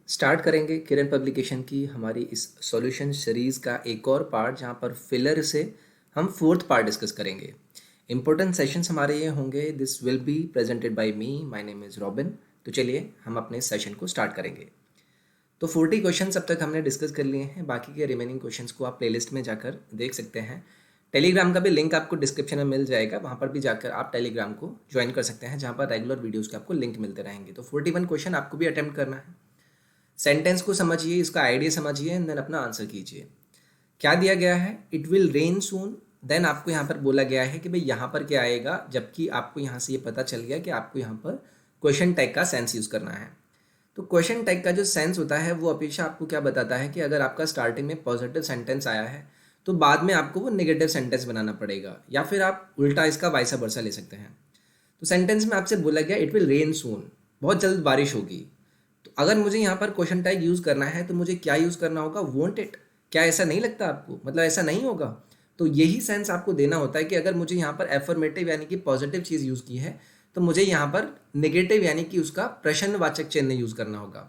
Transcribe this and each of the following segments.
Start करेंगे किरण publication की हमारी इस सॉल्यूशन सीरीज़ का एक और पार्ट जहाँ पर फिलर से हम फोर्थ पार्ट डिस्कस करेंगे। इंपॉर्टेंट सेशंस हमारे ये होंगे। This will be presented by me, my name is robin. तो चलिए हम अपने सेशन को स्टार्ट करेंगे। तो 40 क्वेश्चंस अब तक हमने डिस्कस कर लिए हैं। बाकी के रिमेनिंग क्वेश्चंस को आप प्लेलिस्ट में जाकर देख सकते हैं। टेलीग्राम का भी लिंक आपको डिस्क्रिप्शन में मिल जाएगा, वहाँ पर भी जाकर आप टेलीग्राम को ज्वाइन कर सकते हैं, जहाँ पर रेगुलर वीडियोज़ के आपको लिंक मिलते रहेंगे। तो 41 क्वेश्चन आपको भी अटेम्प्ट करना है। सेंटेंस को समझिए, इसका आइडिया समझिए एंड देन अपना आंसर कीजिए। क्या दिया गया है? It will rain soon. Then आपको यहाँ पर बोला गया है कि भाई यहाँ पर क्या आएगा, जबकि आपको यहाँ से ये पता चल गया कि आपको यहाँ पर क्वेश्चन टैग का सेंस यूज़ करना है। तो क्वेश्चन टैग का जो सेंस होता है वो हमेशा आपको क्या बताता है कि अगर आपका स्टार्टिंग में पॉजिटिव सेंटेंस आया है तो बाद में आपको वो नेगेटिव सेंटेंस बनाना पड़ेगा, या फिर आप उल्टा इसका वाइसा वर्सा ले सकते हैं। तो सेंटेंस में आपसे बोला गया इट विल रेन सून, बहुत जल्द बारिश होगी। तो अगर मुझे यहाँ पर क्वेश्चन टैग यूज़ करना है तो मुझे क्या यूज़ करना होगा? Won't it. क्या ऐसा नहीं लगता आपको? मतलब ऐसा नहीं होगा? तो यही सेंस आपको देना होता है कि अगर मुझे यहाँ पर एफर्मेटिव यानी कि पॉजिटिव चीज़ यूज़ की है तो मुझे यहाँ पर नेगेटिव यानी कि उसका प्रश्नवाचक चिन्ह यूज़ करना होगा।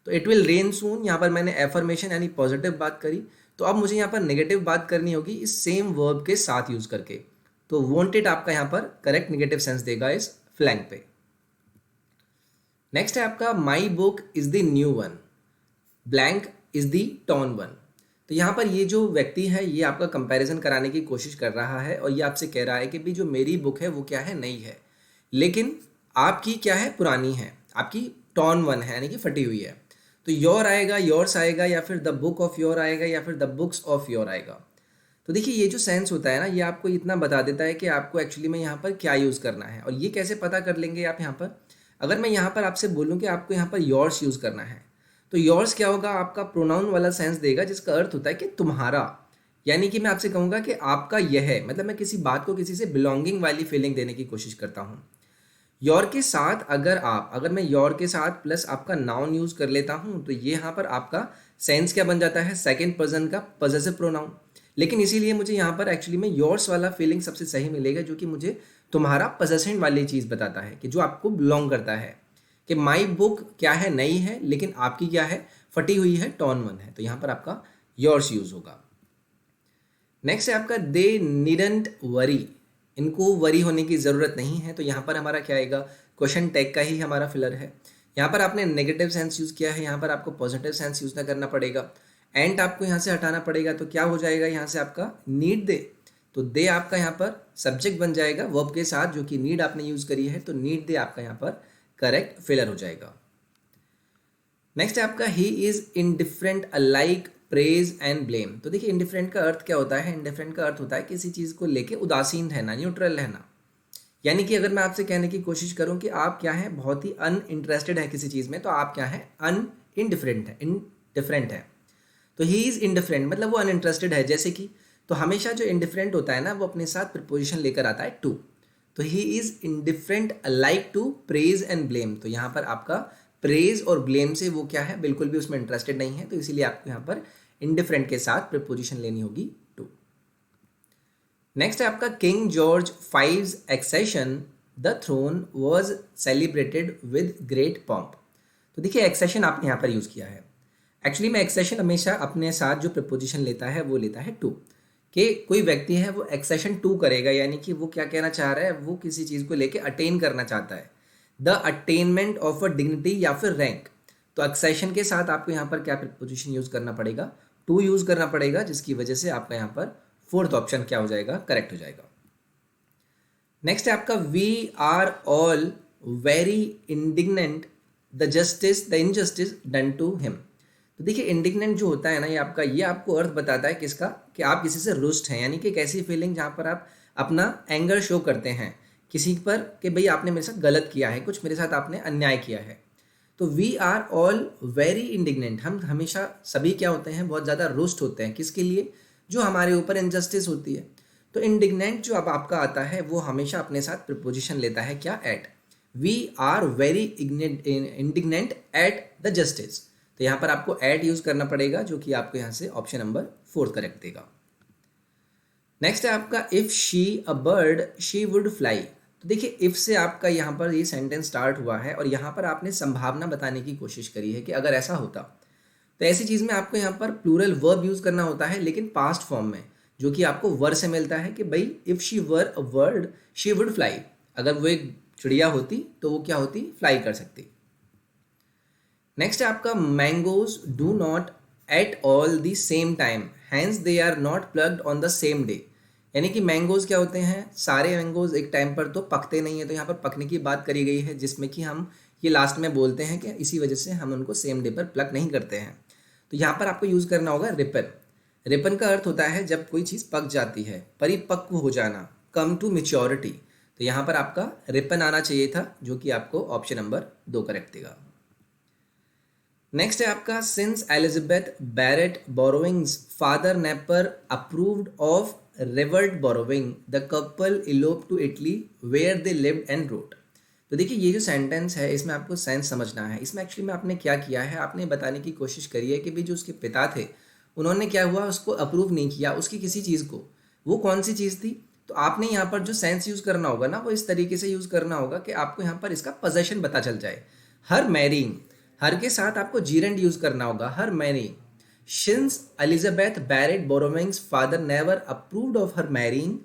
तो इट विल रेन सून, यहाँ पर मैंने एफर्मेशन यानी पॉजिटिव बात करी, तो अब मुझे यहाँ पर नेगेटिव बात करनी होगी इस सेम वर्ब के साथ यूज़ करके। तो वॉन्टेड आपका यहाँ पर करेक्ट नेगेटिव सेंस देगा इस फ्लैंक पे। नेक्स्ट है आपका my book is the new one, blank is the torn one. तो यहाँ पर ये जो व्यक्ति है ये आपका कंपैरिजन कराने की कोशिश कर रहा है और ये आपसे कह रहा है कि भाई जो मेरी बुक है वो क्या है, नई है, लेकिन आपकी क्या है, पुरानी है, आपकी टॉन वन है यानी कि फटी हुई है। तो योर आएगा, योर्स आएगा, या फिर द बुक ऑफ योर आएगा, या फिर द बुक्स ऑफ योर आएगा। तो देखिए ये जो सेंस होता है ना, ये आपको इतना बता देता है कि आपको एक्चुअली में यहाँ पर क्या यूज़ करना है। और ये कैसे पता कर लेंगे आप? यहाँ पर अगर मैं यहाँ पर आपसे बोलूँ कि आपको यहाँ पर योर्स यूज़ करना है, तो योर्स क्या होगा? आपका प्रोनाउन वाला सेंस देगा, जिसका अर्थ होता है कि तुम्हारा। यानी कि मैं आपसे कहूँगा कि आपका यह है, मतलब मैं किसी बात को किसी से बिलोंगिंग वाली फीलिंग देने की कोशिश करता हूँ। योर के साथ अगर मैं योर के साथ प्लस आपका नाउन यूज़ कर लेता हूँ तो ये यहाँ पर आपका सेंस क्या बन जाता है? सेकंड पर्सन का पॉसेसिव प्रोनाउन। लेकिन इसीलिए मुझे यहाँ पर एक्चुअली में योर्स वाला फीलिंग सबसे सही मिलेगा, जो कि मुझे तुम्हारा पॉसेशन वाली चीज़ बताता है कि जो आपको बिलोंग करता है। कि माई बुक क्या है, नई है, लेकिन आपकी क्या है, फटी हुई है, टॉन वन है। तो यहाँ पर आपका योर्स यूज़ होगा। नेक्स्ट है आपका दे नीडंट वरी, इनको वरी होने की ज़रूरत नहीं है। तो यहाँ पर हमारा क्या आएगा? क्वेश्चन टैग का ही हमारा फिलर है। यहाँ पर आपने नेगेटिव सेंस यूज़ किया है, यहाँ पर आपको पॉजिटिव सेंस यूज़ ना करना पड़ेगा। एंड आपको यहाँ से हटाना पड़ेगा, तो क्या हो जाएगा यहाँ से आपका? Need they. तो दे आपका यहाँ पर सब्जेक्ट बन जाएगा वर्ब के साथ, जो कि नीड आपने यूज़ करी है, तो नीड दे आपका यहाँ पर करेक्ट फिलर हो जाएगा। नेक्स्ट है आपका ही is indifferent alike praise and blame. तो देखिए इनडिफरेंट का अर्थ क्या होता है? इनडिफरेंट का अर्थ होता है किसी चीज़ को लेके उदासीन रहना, न्यूट्रल रहना। यानी कि अगर मैं आपसे कहने की कोशिश करूं कि आप क्या है, बहुत ही अनइंटरेस्टेड है किसी चीज़ में, तो आप क्या है? इनडिफरेंट है। तो ही इज़ इनडिफरेंट मतलब वो अनइंटरेस्टेड है। जैसे कि तो हमेशा जो इनडिफरेंट होता है ना, वो अपने साथ प्रिपोजिशन लेकर आता है टू। तो he is indifferent like to praise and blame. तो यहाँ पर आपका प्रेज और ब्लेम से वो क्या है, बिल्कुल भी उसमें इंटरेस्टेड नहीं है। तो इसीलिए आपको यहाँ पर इनडिफरेंट के साथ प्रिपोजिशन लेनी होगी टू। नेक्स्ट है आपका King George five's accession the throne was celebrated with great pomp. तो देखिए एक्सेशन आपने यहाँ पर यूज़ किया है। एक्चुअली में एक्सेशन हमेशा अपने साथ जो प्रपोजिशन लेता है वो लेता है टू। कि कोई व्यक्ति है वो एक्सेशन टू करेगा, यानी कि वो क्या कहना चाह रहा है, वो किसी चीज़ को लेके अटेन करना चाहता है, the attainment of a dignity या फिर रैंक। तो एक्सेशन के साथ आपको यहाँ पर क्या प्रपोजिशन यूज़ करना पड़ेगा? टू यूज़ करना पड़ेगा, जिसकी वजह से आपका यहाँ पर फोर्थ ऑप्शन क्या हो जाएगा? करेक्ट हो जाएगा। नेक्स्ट है आपका we are all very indignant the injustice done to him. तो देखिए इंडिग्नेंट जो होता है ना, ये आपको अर्थ बताता है किसका? कि आप किसी से रुष्ट हैं, यानी कि एक ऐसी फीलिंग जहाँ पर आप अपना एंगर शो करते हैं किसी पर कि भाई आपने मेरे साथ गलत किया है, कुछ मेरे साथ आपने अन्याय किया है। तो we are all very indignant, हम हमेशा सभी क्या होते हैं? बहुत ज़्यादा रुष्ट होते हैं। किसके लिए? जो हमारे ऊपर इनजस्टिस होती है। तो इंडिग्नेंट जो अब आपका आता है वो हमेशा अपने साथ प्रिपोजिशन लेता है क्या? At. We are very indignant at the justice. तो यहाँ पर आपको एट यूज़ करना पड़ेगा, जो कि आपको यहाँ से ऑप्शन नंबर 4 करेक्ट देगा। नेक्स्ट है आपका if she a bird she would fly. तो तो देखिए इफ़ से आपका यहाँ पर ये सेंटेंस स्टार्ट हुआ है और यहाँ पर आपने संभावना बताने की कोशिश करी है कि अगर ऐसा होता, तो ऐसी चीज़ में आपको यहाँ पर प्लूरल वर्ब यूज़ करना होता है, लेकिन पास्ट फॉर्म में, जो कि आपको वर से मिलता है कि भाई if she were a bird she would fly. अगर वो एक चिड़िया होती तो वो क्या होती, फ्लाई कर सकती। नेक्स्ट है आपका mangoes do not at all the same time hence they are not plucked on the same day. यानी कि मैंगोज क्या होते हैं, सारे मैंगोज एक टाइम पर तो पकते नहीं है, तो यहाँ पर पकने की बात करी गई है, जिसमें कि हम ये लास्ट में बोलते हैं कि इसी वजह से हम उनको सेम डे पर प्लग नहीं करते हैं। तो यहाँ पर आपको यूज़ करना होगा रिपन। रिपन का अर्थ होता है जब कोई चीज़ पक जाती है, परिपक्व हो जाना, कम टू मेच्योरिटी। तो यहाँ पर आपका रिपन आना चाहिए था, जो कि आपको ऑप्शन नंबर 2 करेक्ट देगा। नेक्स्ट है आपका since Elizabeth Barrett Browning's father never approved of revert Browning the couple elope to Italy where they lived and wrote. तो देखिए ये जो सेंटेंस है इसमें आपको सेंस समझना है। इसमें एक्चुअली में आपने क्या किया है, आपने बताने की कोशिश करी है कि भाई जो उसके पिता थे उन्होंने क्या हुआ, उसको अप्रूव नहीं किया उसकी किसी चीज़ को। वो कौन सी चीज़ थी, तो आपने यहाँ पर जो सेंस यूज़ करना होगा ना, वो इस तरीके से यूज़ करना होगा कि आपको यहाँ पर इसका पोजेशन पता चल जाए। हर मैरिंग, हर के साथ आपको जीरेंड यूज़ करना होगा, her marriage. Since Elizabeth Barrett Browning's father never approved of her marriage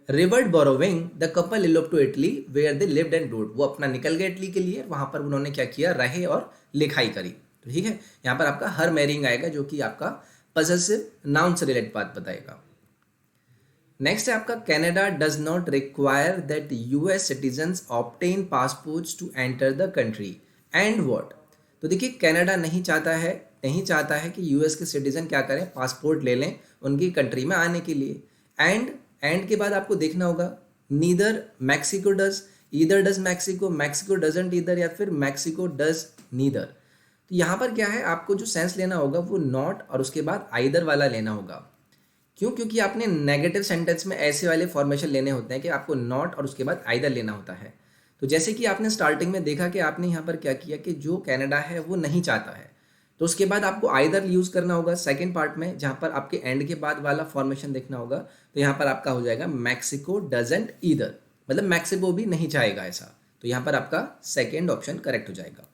revert Browning the couple elope to Italy where they lived and wrote. वो अपना निकल गए इटली के लिए, वहां पर उन्होंने क्या किया, रहे और लिखाई करी। तो ठीक है, यहाँ पर आपका हर मैरिंग आएगा, जो कि आपका पजेसिव नाउन से रिलेटेड बात बताएगा। नेक्स्ट है आपका Canada does not require that US citizens obtain passports to enter the country and what. तो देखिए कनाडा नहीं चाहता है कि यूएस के सिटीजन क्या करें, पासपोर्ट ले लें उनकी कंट्री में आने के लिए। एंड के बाद आपको देखना होगा neither Mexico does, either does Mexico, Mexico doesn't either, या फिर मैक्सिको डज नीदर। तो यहाँ पर क्या है, आपको जो सेंस लेना होगा वो नॉट और उसके बाद आइदर वाला लेना होगा। क्यों, क्योंकि आपने नेगेटिव सेंटेंस में ऐसे वाले फॉर्मेशन लेने होते हैं कि आपको नॉट और उसके बाद आइदर लेना होता है। तो जैसे कि आपने स्टार्टिंग में देखा कि आपने यहाँ पर क्या किया कि जो कनाडा है वो नहीं चाहता है, तो उसके बाद आपको आइदर यूज़ करना होगा सेकेंड पार्ट में, जहाँ पर आपके एंड के बाद वाला फॉर्मेशन देखना होगा। तो यहाँ पर आपका हो जाएगा मैक्सिको डजंट ईदर, मतलब मैक्सिको भी नहीं चाहेगा ऐसा। तो यहाँ पर आपका सेकेंड ऑप्शन करेक्ट हो जाएगा।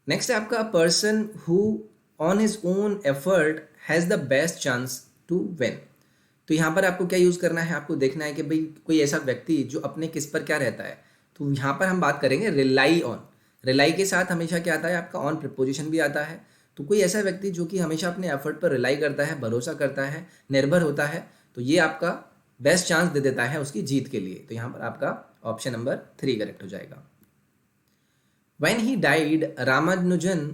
नेक्स्ट है आपका person who on his own effort has the best chance to win. तो यहाँ पर आपको क्या यूज़ करना है, आपको देखना है कि भाई कोई ऐसा व्यक्ति जो अपने किस पर क्या रहता है। तो यहाँ पर हम बात करेंगे रिलाई ऑन। रिलाई के साथ हमेशा क्या आता है, आपका ऑन प्रीपोजिशन भी आता है। तो कोई ऐसा व्यक्ति जो कि हमेशा अपने एफर्ट पर रिलाई करता है, भरोसा करता है, निर्भर होता है, तो ये आपका बेस्ट चांस दे देता है उसकी जीत के लिए। तो यहाँ पर आपका ऑप्शन नंबर 3 करेक्ट हो जाएगा। When he died, Ramanujan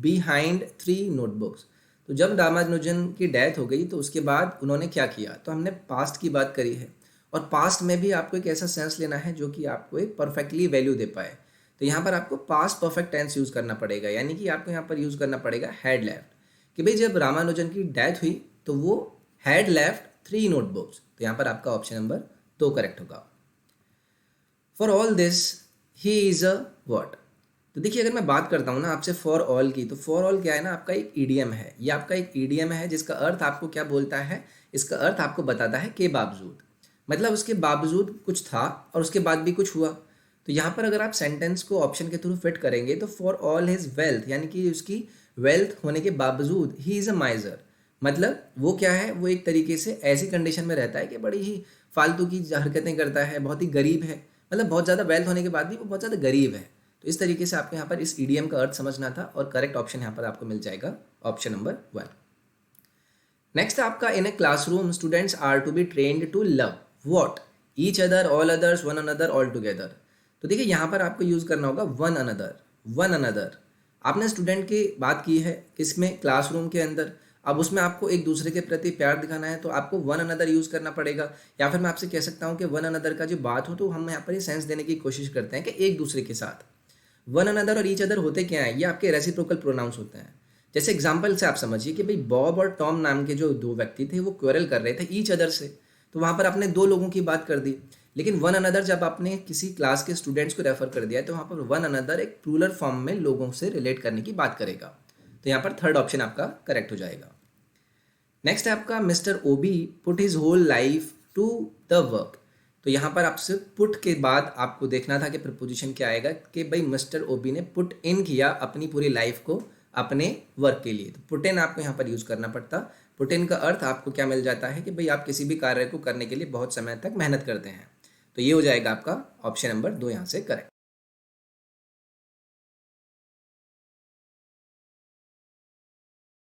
behind 3 notebooks. तो जब रामानुजन की डेथ हो गई तो उसके बाद उन्होंने क्या किया, तो हमने पास्ट की बात करी है, और पास्ट में भी आपको एक ऐसा सेंस लेना है जो कि आपको एक परफेक्टली वैल्यू दे पाए। तो यहाँ पर आपको पास्ट परफेक्ट टेंस यूज़ करना पड़ेगा, यानी कि आपको यहाँ पर यूज़ करना पड़ेगा हैड लेफ्ट, कि भाई जब रामानुजन की डेथ हुई तो वो हैड लेफ्ट 3 नोटबुक्स। तो यहाँ पर आपका ऑप्शन नंबर 2 करेक्ट होगा। For all this he is a what. तो देखिए अगर मैं बात करता हूँ ना आपसे फॉर ऑल की, तो फॉर ऑल क्या है ना, आपका एक ईडीएम है। ये आपका एक ईडीएम है जिसका अर्थ आपको क्या बोलता है, इसका अर्थ आपको बताता है के बावजूद, मतलब उसके बावजूद कुछ था और उसके बाद भी कुछ हुआ। तो यहाँ पर अगर आप सेंटेंस को ऑप्शन के थ्रू फिट करेंगे तो फॉर ऑल हिज वेल्थ, यानी कि उसकी वेल्थ होने के बावजूद ही इज़ अ माइजर, मतलब वो क्या है, वो एक तरीके से ऐसी कंडीशन में रहता है कि बड़ी ही फालतू की हरकतें करता है, बहुत ही गरीब है, मतलब बहुत ज़्यादा वेल्थ होने के बाद भी वो बहुत ज़्यादा गरीब है। तो इस तरीके से आपको यहाँ पर इस ईडीएम का अर्थ समझना था, और करेक्ट ऑप्शन यहाँ पर आपको मिल जाएगा ऑप्शन नंबर 1। नेक्स्ट आपका in a classroom students are to be trained to love what, each other, all others, one another, all together. तो देखिए यहाँ पर आपको यूज़ करना होगा वन अनदर। वन अनदर आपने स्टूडेंट की बात की है किसमें, क्लासरूम के अंदर। अब उसमें आपको एक दूसरे के प्रति प्यार दिखाना है तो आपको वन अनदर यूज़ करना पड़ेगा, या फिर मैं आपसे कह सकता हूँ कि वन अनदर का जो बात हो तो हम यहाँ पर ये सेंस देने की कोशिश करते हैं कि एक दूसरे के साथ। वन अनदर और ईच अदर होते क्या हैं, ये आपके रेसिप्रोकल प्रोनाउंस होते हैं। जैसे एग्जाम्पल से आप समझिए कि भाई बॉब और टॉम नाम के जो 2 व्यक्ति थे वो क्वेरल कर रहे थे ईच अदर से, तो वहाँ पर आपने 2 लोगों की बात कर दी। लेकिन वन अनदर जब आपने किसी क्लास के स्टूडेंट्स को रेफर कर दिया है तो वहाँ पर वन अनदर एक प्लूरल फॉर्म में लोगों से रिलेट करने की बात करेगा। तो यहाँ पर थर्ड ऑप्शन आपका करेक्ट हो जाएगा। नेक्स्ट है आपका Mr OB put his whole life to the work. तो यहाँ पर आपसे पुट के बाद आपको देखना था कि प्रपोजिशन क्या आएगा कि भाई मिस्टर ओबी ने पुट इन किया अपनी पूरी लाइफ को अपने वर्क के लिए। तो पुट इन आपको यहाँ पर यूज़ करना पड़ता। पुट इन का अर्थ आपको क्या मिल जाता है कि भाई आप किसी भी कार्य को करने के लिए बहुत समय तक मेहनत करते हैं। तो ये हो जाएगा आपका ऑप्शन नंबर 2 यहाँ से करेक्ट।